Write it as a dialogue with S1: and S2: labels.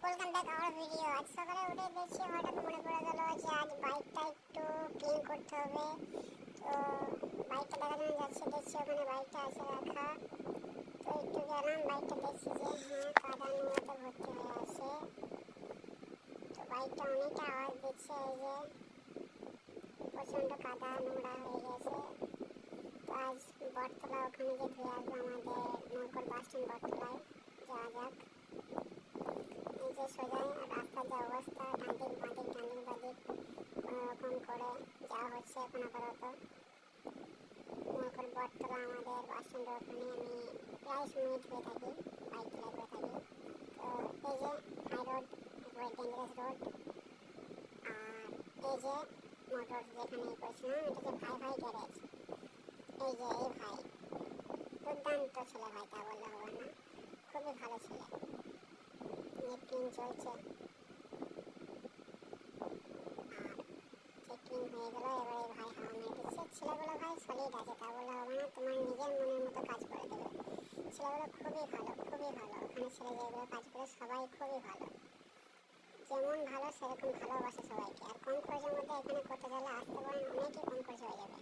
S1: Welcome back hour video. আজ সকালে উঠে দেখছি হঠাৎ মনে পড়ে গেল যে আজ বাইকটা একটু ক্লিন করতে হবে। তো বাইকটা দেখার জন্য যাচ্ছি, দেখছি ওখানে বাইকটা আছে রাখা। তো একটু গেলাম, বাইকটা দেখছি যে হ্যাঁ কাদা নোংরাতে ভর্তি হয়ে আছে। তো বাইকটা অনেকটা আওয়াজ দিচ্ছে, এই যে প্রচণ্ড কাদা নোংরা হয়ে গেছে। তো আজ বটতলা ওখানে যে ধুয়ে আসবো, আমাদের নৌকর বাস স্ট্যান্ড বটতলায় যাওয়া যাক। এই যে সোজা রাস্তার যে অবস্থা, ডানদিক বাঁদিক কোনোরকম করে যাওয়া হচ্ছে এখন আপাতত। নৌকর বটতলা আমাদের বাস স্ট্যান্ডের ওখানে আমি প্রায় সময় ধুয়ে থাকি, বাইক চালাই করে থাকি। তো এই যে হাই রোড, একবারে ডেঞ্জারাস রোড। আর এই যে মোটর যেখানে করেছিলাম, এটা যে ভাই ভাই গ্যারেজ। এই যে এই ভাই দুর্দান্ত ছেলে, ভাই তা বললে হবে না, খুবই ভালো ছেলে। চেকিং চলছে, আর চেকিং হয়ে গেল। এবারে ভাই হাওয়া মেরে দিচ্ছে। ছেলেগুলো ভাই সলিড আছে, তা বললে হবে না, তোমার নিজের মনের মতো কাজ করে দেবে। ছেলেগুলো খুবই ভালো, খুবই ভালো। ওখানে ছেলে যেগুলো কাজ করে সবাই খুবই ভালো, যেমন ভালো সেরকম ভালোবাসে সবাইকে। আর কম খরচের মধ্যে এখানে করতে চাইলে আসতে পারেন, অনেকই কম খরচে হয়ে যাবে।